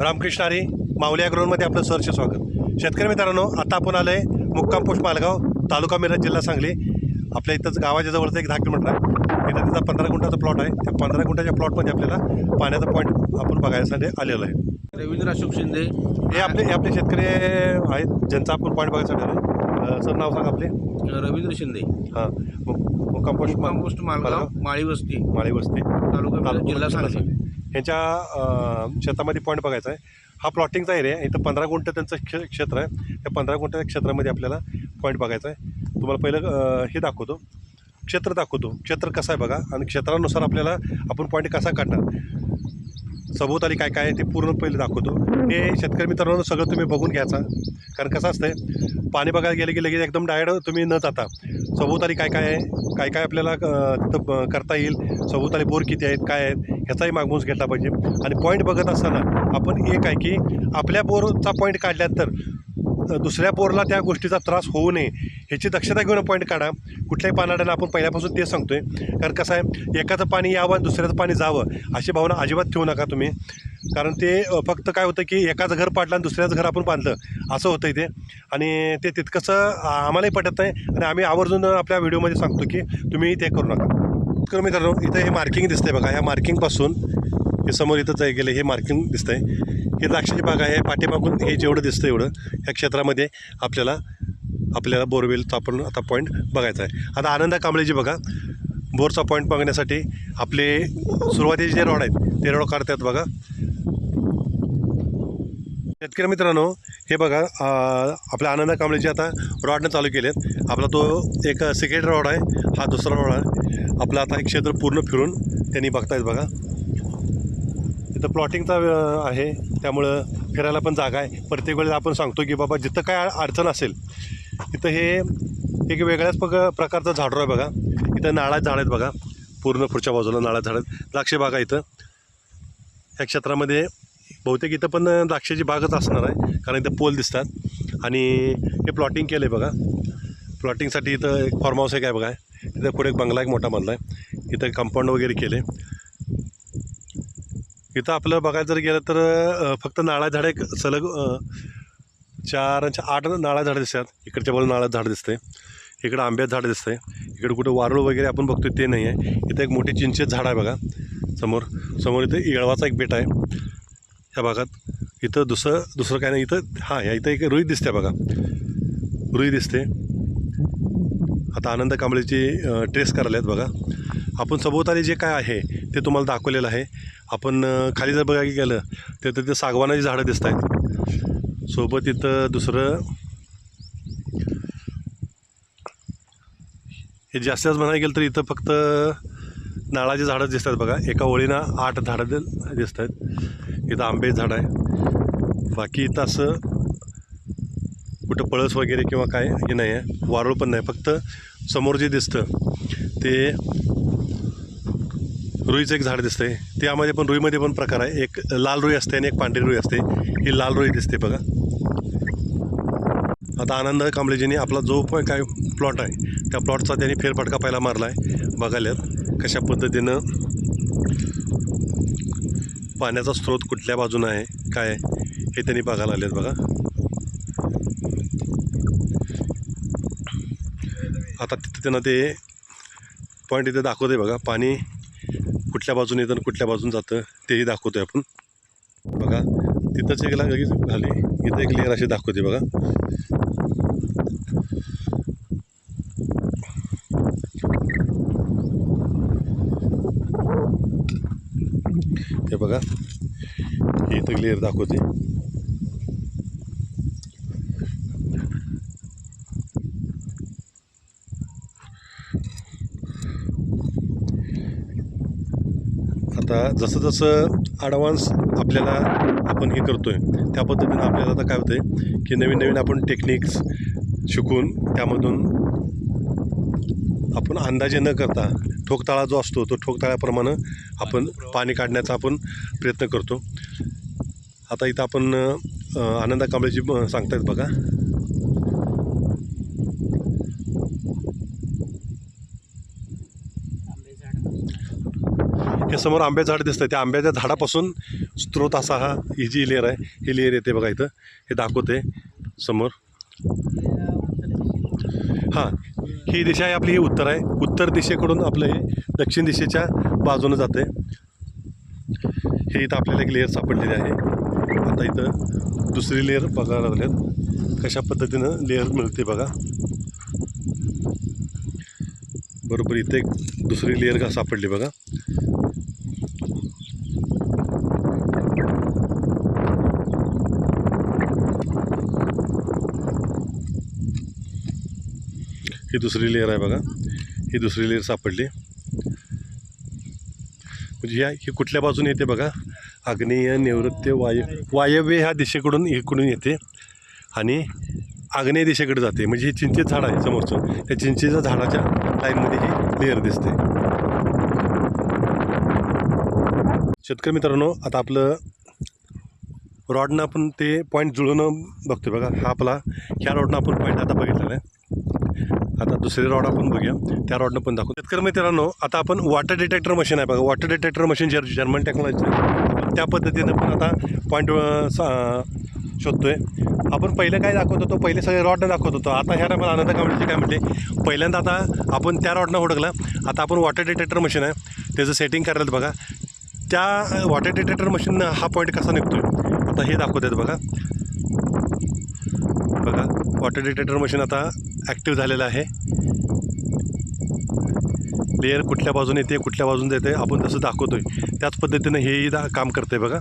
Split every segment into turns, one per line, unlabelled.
रामकृष्ण हरी माऊली ॲग्रोमध्ये आपलं सहर्ष स्वागत। शेतकरी मित्रांनो, आता आपण आलो आहे मुक्काम पोस्ट मालगाव, तालुका मिरज, जिल्हा सांगली। आपल्या इथंच गावाच्या जवळचं एक 10 किलोमीटर आहे। इथं त्याचा 15 गुंठाचा प्लॉट आहे। त्या 15 गुंठाच्या प्लॉटमध्ये आपल्याला पाण्याचा पॉईंट आपण बघायसाठी आलेलो आहे।
रवींद्र अशोक शिंदे
हे आपले शेतकरी आहेत ज्यांचा आपण पॉईंट बघायसाठी आलो। सर नाव सांगा आपले?
रवींद्र शिंदे।
हां, मुक्काम
पोस्ट मालगाव, माळी वस्ती, तालुका मिरज, जिल्हा सांगली।
ह्यांच्या शेतामध्ये पॉईंट बघायचा आहे। हा प्लॉटिंगचा एरिया आहे। इथं 15 गुंठ त्यांचं क्षेत्र आहे। त्या 15 गुंठ्याच्या क्षेत्रामध्ये आपल्याला पॉईंट बघायचा आहे। तुम्हाला पहिलं हे दाखवतो, क्षेत्र दाखवतो। क्षेत्र कसं आहे बघा, आणि क्षेत्रानुसार आपल्याला आपण पॉईंट कसा काढणार, सभोवताली काय काय आहे ते पूर्ण पहिले दाखवतो। हे शेतकरी मित्रांनो सगळं तुम्ही बघून घ्यायचा, कारण कसं असतं पाणी बघायला गेलं की लगेच एकदम डायरेक्ट तुम्ही न जाता सभोवताली काय काय आहे, काय काय आपल्याला तिथं करता येईल, सभोवताली बोर किती आहेत, काय आहेत ह्याचाही मागून घेतला पाहिजे। आणि पॉईंट बघत असताना आपण एक आहे की आपल्या बोरचा पॉईंट काढल्यानंतर दुसऱ्या बोरला त्या गोष्टीचा त्रास होऊ नये ह्याची दक्षता घेऊन पॉईंट काढा। कुठल्याही पानाड्याला आपण पहिल्यापासून ते सांगतोय, कारण कसं आहे एकाचं पाणी यावं दुसऱ्याचं पाणी जावं अशी भावना अजिबात ठेवू नका तुम्ही, कारण ते फक्त काय होतं की एकाचं घर पाडलं आणि दुसऱ्याचं घर आपण बांधलं असं होतं ते, आणि ते तितकंसं आम्हालाही पटत नाही। आणि आम्ही आवर्जून आपल्या व्हिडिओमध्ये सांगतो की तुम्ही ते करू नका। तर मित्रांनो, इथं हे मार्किंग दिसतंय बघा, ह्या मार्किंगपासून हे समोर इथं जाय गेलं हे मार्किंग दिसतंय, हे द्राक्षाची बाग आहे। पाठीमागून हे जेवढं दिसतं एवढं ह्या क्षेत्रामध्ये आपल्याला बोरवेलचा आपण आता पॉईंट बघायचा आहे। आता आनंदा कांबळेजी बघा, बोरचा पॉईंट बघण्यासाठी आपले सुरुवातीचे जे रोड आहेत ते रोड काढतात बघा। शेतकरी मित्रांनो, हे बघा आपल्या आनंदा कांबळेजी आता रॉडनं चालू केलेत। आपला तो एक सेकंड रॉड आहे, हा दुसरा रॉड आहे आपला। आता एक क्षेत्र पूर्ण फिरून त्यांनी बघतायत बघा। इथं प्लॉटिंगचा आहे त्यामुळं फिरायला पण जागा आहे। प्रत्येक वेळेला आपण सांगतो की बाबा जिथं काय अडचण असेल तिथं हे एक वेगळ्याच प्रकारचं झाडं आहे बघा। इथं नाळात झाड आहेत बघा, पूर्ण पुढच्या बाजूला नाळात झाड आहेत। द्राक्षे बागा इथं ह्या क्षेत्रामध्ये बहुतेक इथं पण द्राक्षाची बागच असणार आहे, कारण इथं पोल दिसतात। आणि हे प्लॉटिंग केलं आहे बघा। प्लॉटिंगसाठी इथं एक फार्म हाऊस एक आहे बघा, इथं पुढे एक बंगला एक मोठा बांधला आहे, इथं कंपाऊंड वगैरे केले। इथं आपलं बघायला जर गेलं तर फक्त नाळा झाडं एक सलग 4-8 नाळा झाडं दिसतात। इकडच्या बाजूला नाळा झाड दिसतंय, इकडं आंब्याचं झाड दिसतंय, इकडं कुठं वारुळ वगैरे आपण बघतोय ते नाही आहे। इथं एक मोठी चिंचेचं झाड आहे बघा समोर इथं येळवाचा एक बेट आहे ह्या भागात। इथं दुसरं काय नाही इथं। हां, इथं एक रुई दिसते बघा, रुई दिसते। आता आनंद कांबळेची ट्रेस करायला आहेत बघा। आपण सभोवताली जे काय आहे ते तुम्हाला दाखवलेलं आहे। आपण खाली जर बघायला गेलं तर तिथं सागवानाची झाडं दिसत आहेत। सोबत इथं दुसरं हे जास्त म्हणायला गेलं तर इथं फक्त नाळाची झाडं दिसतात बघा। एका ओळीनं 8 झाडं दिसत आहेत। इथं आंबे झाड आहे, बाकी इथं असं कुठं पळस वगैरे किंवा काय हे नाही आहे, वारुळ पण नाही। फक्त समोर जे दिसतं ते रुईचं एक झाड दिसतंय। त्यामध्ये पण रुईमध्ये पण प्रकार आहे, एक लाल रुई असते आणि एक पांढरी रुई असते। ही लाल रुई दिसते बघा। आता आनंद कांबळेजींनी आपला जो पण काय प्लॉट आहे त्या प्लॉटचा त्यांनी फेरफटका पहिला मारला आहे। बघायला कशा पद्धतीनं पाण्याचा स्रोत कुठल्या बाजूनं आहे काय हे त्यांनी बघायला आलेत बघा। आता तिथं त्यांना ते पॉईंट इथे दाखवते बघा, पाणी कुठल्या बाजून येतं आणि कुठल्या बाजून जातं तेही दाखवतोय आपण बघा। तिथंच एक लगेच झाली, इथं एक लेअर अशी दाखवते बघा। हे बघा, ही इथं लेअर दाखवते। आता जसं जसं ॲडव्हान्स आपल्याला आपण हे करतो आहे त्या पद्धतीनं आपल्याला आता काय होतं आहे की नवीन नवीन आपण टेक्निक्स शिकून त्यामधून आपण अंदाजे न करता ठोकताळा जो असतो तो ठोकताळ्याप्रमाणे आपण पाणी काढण्याचा आपण प्रयत्न करतो। आता इथं आपण आनंदा कांबळेजी सांगतायत बघा। हे हे समोर आंब्याचं झाड दिसतं, त्या आंब्याच्या झाडापासून स्रोत असा ही जी लेअर आहे, ही लेअर येते बघा इथं, हे दाखवते समोर. हां, ही दिशा आहे आपली, ही उत्तर आहे. उत्तर दिशेकडून आपलं हे दक्षिण दिशेच्या बाजूनं जाते. हे इथं आपल्याला एक लेअर सापडलेली आहे. आता इथं दुसरी लेअर बघायला लागल्यात, कशा पद्धतीनं लेअर मिळते बघा. बरोबर इथे एक दुसरी लेअर का सापडली बघा. ही दुसरी लेअर आहे बघा, ही दुसरी लेअर सापडली. म्हणजे ही कुठल्या बाजूने येते बघा, आग्नेय नैऋत्य वायव्य ह्या दिशेकडून इकडून येते आणि आग्नेय दिशेकडे जाते. म्हणजे ही चिंचेचं झाड आहे समोरचं, त्या चिंचेच्या झाडाच्या लाईनमध्ये ही लेअर दिसते. शेतकरी मित्रांनो, आता आपलं रॉडनं आपण ते पॉईंट जुळवणं बघतोय बघा. हा आपला ह्या रॉडनं आपण पॉईंट आता बघितलेला आहे. आता दुसरे रॉड आपण बघूया, त्या रॉडनं पण दाखवू. शेतकरी मित्रांनो, आता आपण वॉटर डिटेक्टर मशीन आहे बघा, water detector machine German technology, त्या पद्धतीनं पण आता पॉईंट शोधतोय. आपण पहिलं काय दाखवत होतो, पहिले सगळे रॉडनं दाखवत होतो. आता ह्या मला आनंद कांबळेचे काय म्हटले, पहिल्यांदा आता आपण त्या रॉडनं हुडकला, आता आपण वॉटर डिटेक्टर मशीन आहे त्याचं सेटिंग करायला बघा. त्या वॉटर डिटेक्टर मशीननं हा पॉईंट कसा निघतोय आता हे दाखवत आहेत बघा. बघा वॉटर डिटेक्टर मशीन आता ॲक्टिव्ह झालेलं आहे. लेअर कुठल्या बाजूने येते, कुठल्या बाजून येते, आपण जसं दाखवतोय त्याच पद्धतीनं हेही काम करते बघा.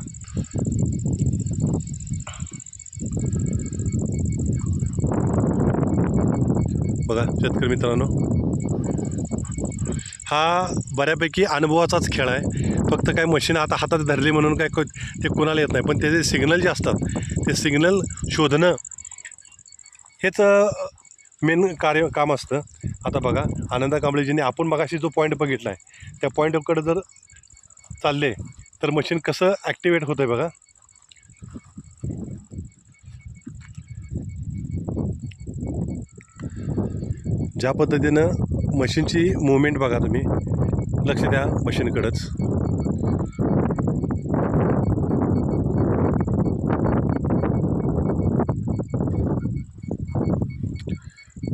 बघा शेतकरी मित्रांनो, हा बऱ्यापैकी अनुभवाचाच खेळ आहे. फक्त काय मशीन आता हातात धरली म्हणून काय ते कोणाला येत नाही, पण त्याचे सिग्नल जे असतात ते सिग्नल शोधणं हेच मेन काम असतं. आता बघा आनंदा कांबळेजींनी आपण मगाशी जो पॉईंट बघितला आहे त्या पॉईंटकडे जर चालले तर मशीन कसं ॲक्टिवेट होतं आहे बघा. ज्या पद्धतीनं मशीनची मुवमेंट बघा, तुम्ही लक्ष द्या मशीनकडंच.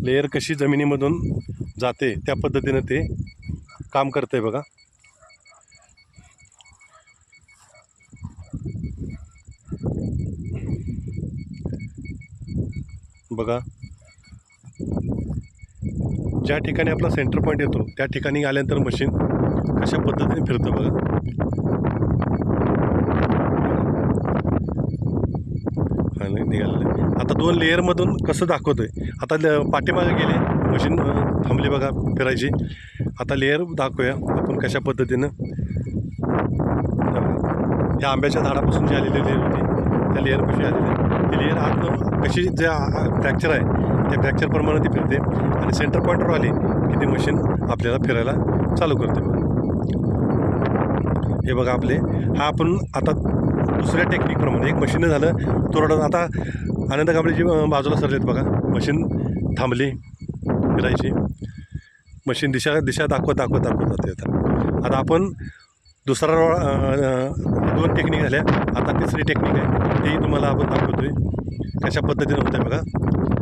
लेअर कशी जमिनीमधून जाते त्या पद्धतीनं ते काम करतं आहे बघा. बघा ज्या ठिकाणी आपला सेंटर पॉईंट येतो त्या ठिकाणी आल्यानंतर मशीन कशा पद्धतीने फिरतं बघा. निघालेलं आहे. आता दोन लेअरमधून कसं दाखवतोय, आता पाठीमागे गेले मशीन थांबली बघा फिरायची. आता लेअर दाखवूया आपण कशा पद्धतीनं. ह्या आंब्याच्या झाडापासून जी आलेली लेअर होती त्या लेअर कशी आलेली आहे, ती लेअर आत कशी जे फ्रॅक्चर आहे त्या फ्रॅक्चरप्रमाणे ती फिरते आणि सेंटर पॉईंटवर आली की ती मशीन आपल्याला फिरायला चालू करते बघा. हे बघा आपले, हा आपण आता दुसऱ्या टेक्निकप्रमाणे एक मशीन झालं तोरडं. आता आनंद कांबळेजी बाजूला सरलेत बघा, मशीन थांबली फिरायची, मशीन दिशा दाखवत जाते. आता आपण दुसरा दोन टेक्निक झाल्या, आता तिसरी टेक्निक आहे तेही तुम्हाला आपण दाखवतोय कशा पद्धतीनं होतं आहे बघा.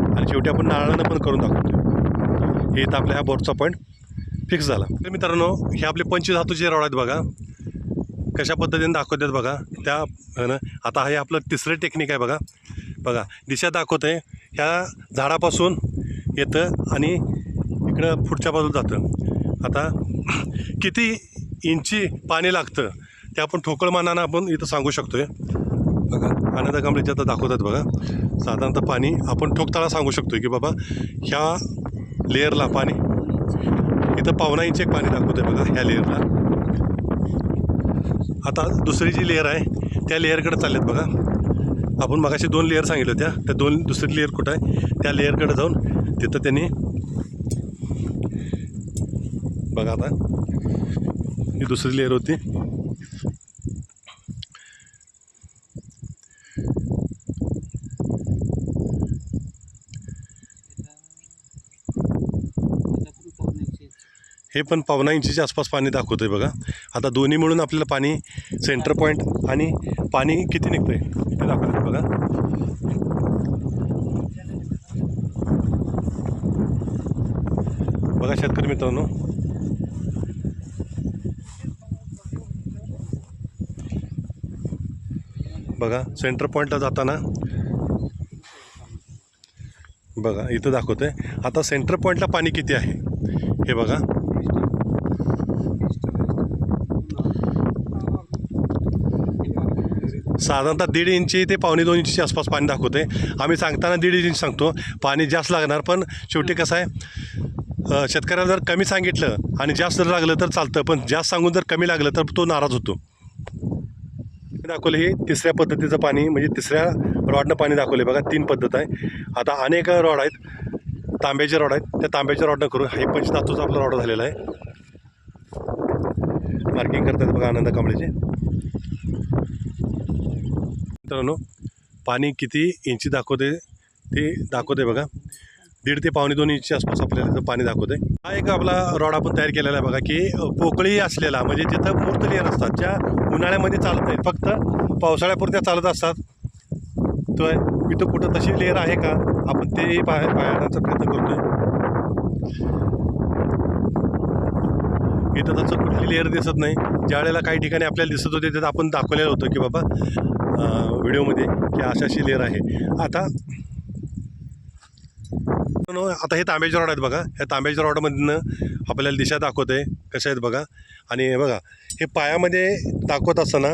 आणि शेवटी आपण नारळानं पण करून दाखवतोय. हे इथं आपल्या ह्या बोटचा पॉईंट फिक्स झाला. तर मित्रांनो, हे आपले पंचधातूचे रॉड आहेत बघा, कशा पद्धतीने दाखवतात बघा त्या ना. आता हे आपलं तिसरं टेक्निक आहे बघा. बघा दिशा दाखवत आहे, ह्या झाडापासून येतं आणि इकडं पुढच्या बाजूला जातं. आता किती इंची पाणी लागतं ते आपण ठोकळमानानं आपण इथं सांगू शकतो आहे बघा. आनंद कांबळेजी आता दाखवतात बघा, साधारणतः पाणी आपण ठोकताळा सांगू शकतो की बाबा ह्या लेअरला पाणी इथं 1.25 इंच एक पाणी दाखवतं आहे बघा ह्या लेअरला. आता दुसरी जी लेअर आहे त्या लेअरकडे चाललेत बघा. आपण मगाशी 2 लेअर सांगितलं होत्या, त्या दुसरी लेअर कुठं आहे त्या लेअरकडे जाऊन तिथं त्यांनी बघा. आता ही दुसरी लेअर होती. हे पण 1.5 इंचीच्या आसपास पाणी दाखवतं आहे बघा. आता दोन्ही मिळून आपल्याला पाणी सेंटर पॉईंट आणि पाणी किती निघतं आहे ते दाखवतं आहे बघा. बघा शेतकरी मित्रांनो, बघा सेंटर पॉईंटला जाताना बघा इथं दाखवतं आहे. आता सेंटर पॉईंटला पाणी किती आहे हे बघा. साधारणतः 1.5 इंची ते 1.25 इंचीच्या आसपास पाणी दाखवतं आहे. आम्ही सांगताना 1.5 इंच सांगतो, पाणी जास्त लागणार. पण शेवटी कसं आहे, शेतकऱ्याला जर कमी सांगितलं आणि जास्त जर लागलं तर चालतं, पण जास्त सांगून जर कमी लागलं तर तो नाराज होतो. दाखवलं हे तिसऱ्या पद्धतीचं पाणी, म्हणजे तिसऱ्या रॉडनं पाणी दाखवले बघा. 3 पद्धत आहे. आता अनेक रॉड आहेत, तांब्याचे रॉड आहेत, त्या तांब्याच्या रॉडनं करू. हे पंचधातूचा आपला रॉड झालेला आहे. मार्किंग करतात बघा आनंद कांबळेचे. मित्रांनो, पाणी किती इंची दाखवते ते दाखवते बघा. 1.5 ते 1.25 इंची आसपास आपल्याला पाणी दाखवते. हा एक आपला रॉड आपण तयार केलेला आहे बघा, की पोकळी असलेला, म्हणजे जिथं मूर्त लेअर असतात, ज्या उन्हाळ्यामध्ये चालत नाहीत, फक्त पावसाळ्यापुरत्या चालत असतात. तो इथं कुठं तशी लेअर आहे का, आपण ते पाहण्याचा प्रयत्न करतोय. इथं तसं कुठली लेअर दिसत नाही. ज्या वेळेला काही ठिकाणी आपल्याला दिसत होते तिथं आपण दाखवलेलं होतं की बाबा व्हिडिओमध्ये की अशी लेअर आहे. आता हे तांब्याचे रॉड आहेत बघा. ह्या तांब्याच्या रॉडमधनं आपल्याला दिशा दाखवत आहे कशा आहेत बघा. आणि बघा हे पायामध्ये दाखवत असताना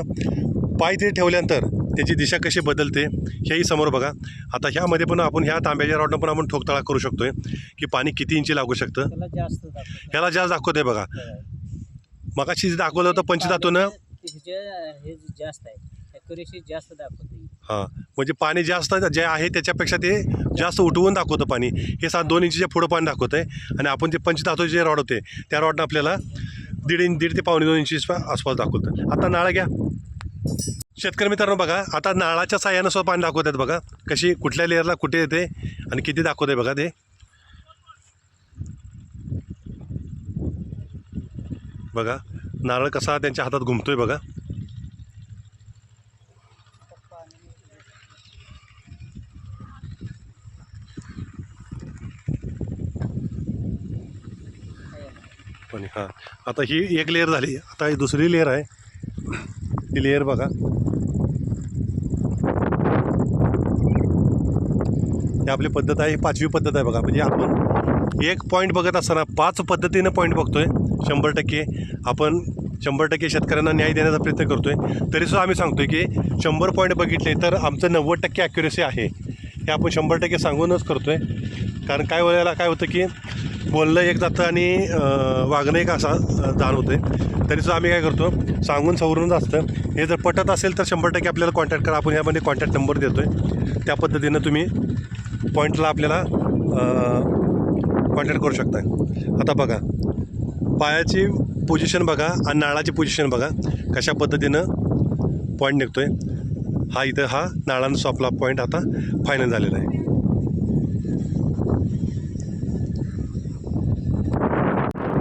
पाय ते ठेवल्यानंतर त्याची दिशा कशी बदलते हेही समोर बघा. आता ह्यामध्ये पण आपण ह्या तांब्याच्या रॉडनं पण आपण ठोकताळा करू शकतोय की पाणी किती इंची लागू शकतं. ह्याला जास्त दाखवत आहे बघा. मगाशी दाखवलं होतं पंचधातूनं
जास्त आहे, जास्त दाखवते.
हां, म्हणजे पाणी जास्त जे आहे त्याच्यापेक्षा ते जास्त उठवून दाखवतं पाणी. हे 2 इंचीच्या पुढं पाणी दाखवतं आहे. आणि आपण जे पंचधातूचे जे रॉड होते त्या रॉडनं आपल्याला 1.5 ते 1.25 इंची आसपास दाखवतं. आता नाळं घ्या शेतकरी मित्रांनो. बघा आता नाळाच्या साह्यानं सुद्धा पाणी दाखवत आहेत बघा, कशी कुठल्या लेअरला कुठे येते आणि किती दाखवत आहे बघा. ते बघा नारळ कसा त्यांच्या हातात घुमतोय बघा. पण हां, आता ही एक लेअर झाली. आता ही दुसरी लेअर आहे. ही लेअर बघा. ही आपली पद्धत आहे, ही 5वी पद्धत आहे बघा. म्हणजे आपण एक पॉईंट बघत असताना 5 पद्धतीनं पॉईंट बघतोय. 100% आपण 100% शेतकऱ्यांना न्याय देण्याचा प्रयत्न करतोय. तरीसुद्धा आम्ही सांगतोय की 100 पॉईंट बघितले तर आमचं 90% ॲक्युरेसी आहे, हे आपण 100% सांगूनच करतोय. कारण काय वेळेला काय होतं की बोलणं एक जातं आणि वागणं एक असा जाणवतं आहे. तरीसुद्धा आम्ही काय करतो, सांगून सवरूनच असतं. हे जर पटत असेल तर 100% आपल्याला कॉन्टॅक्ट करा. आपण ह्यामध्ये कॉन्टॅक्ट नंबर देतो आहे, त्या पद्धतीनं तुम्ही पॉईंटला आपल्याला कॉन्टॅक्ट करू शकता. आता बघा पायाची पोझिशन बघा आणि नाळाची पोझिशन बघा कशा पद्धतीनं पॉईंट निघतो आहे. हा इथं हा नाळांचा आपला पॉईंट आता फायनल झालेला आहे.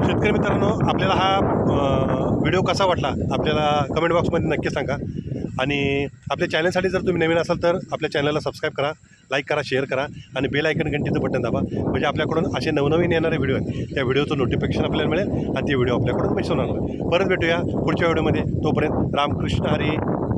शेतकरी मित्रांनो, आपल्याला हा व्हिडिओ कसा वाटला आपल्याला कमेंट बॉक्समध्ये नक्की सांगा. आणि आपल्या चॅनलसाठी जर तुम्ही नवीन असाल तर आपल्या चॅनलला सबस्क्राईब करा, लाईक करा, शेअर करा आणि बेल आयकन घंटीचं बटन दाबा. म्हणजे आपल्याकडून असे नवनवीन येणारे व्हिडिओ आहेत त्या व्हिडिओचं नोटिफिकेशन आपल्याला मिळेल आणि ते व्हिडिओ आपल्याकडून मिस होणार नाही. परत भेटूया पुढच्या व्हिडिओमध्ये. तोपर्यंत रामकृष्ण हरी.